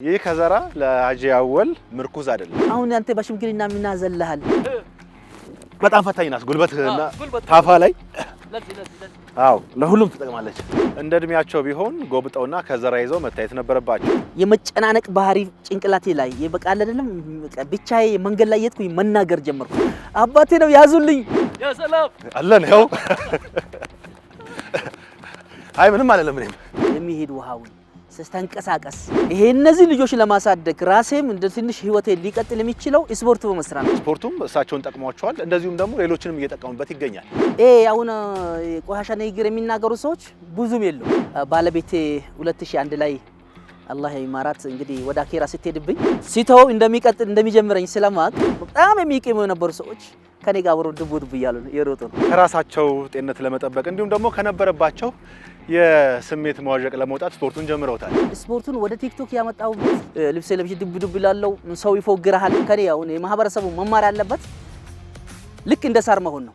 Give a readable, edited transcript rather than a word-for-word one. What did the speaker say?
ይህ ከዘራ ለሀጂ አወል ምርኩዝ አይደለም። አሁን አንተ በሽምግልና ምን አዘልሃል? በጣም ፈታኝ ናት። ጉልበትና ታፋ ላይ አው ለሁሉም ትጠቅማለች። እንደ እድሜያቸው ቢሆን ጎብጠውና ከዘራ ይዘው መታየት ነበረባቸው። የመጨናነቅ ባህሪ ጭንቅላቴ ላይ ይበቃል አይደለም። ብቻዬ መንገድ ላይ የትኩኝ መናገር ጀመርኩ። አባቴ ነው ያዙልኝ። ያ ሰላም አለን ያው አይ ምንም አይደለም። ምንም የሚሄድ ውሃውን ተንቀሳቀስ። ይሄ እነዚህ ልጆች ለማሳደግ ራሴም እንደ ትንሽ ህይወቴ ሊቀጥል የሚችለው ስፖርት በመስራት ነው። ስፖርቱም እሳቸውን ጠቅሟቸዋል፣ እንደዚሁም ደግሞ ሌሎችንም እየጠቀሙበት ይገኛል። አሁን ቆሻሻ ንግግር የሚናገሩ ሰዎች ብዙም የሉ። ባለቤቴ 2001 ላይ አላህ ይማራት እንግዲህ ወደ አኬራ ስትሄድብኝ ሲተው እንደሚቀጥል እንደሚጀምረኝ ስለማቅ በጣም የሚቀሙ የነበሩ ሰዎች ከኔ ጋር አብረው ድቡድብ እያሉ የሮጡ ነው። ከራሳቸው ጤንነት ለመጠበቅ እንዲሁም ደግሞ ከነበረባቸው የስሜት መዋዠቅ ለመውጣት ስፖርቱን ጀምረውታል። ስፖርቱን ወደ ቲክቶክ ያመጣው ልብስ ለብሽ ድቡድብ ይላለው ሰው ይፎግራል። ከኔ አሁን የማህበረሰቡ መማር ያለበት ልክ እንደ ሳር መሆን ነው።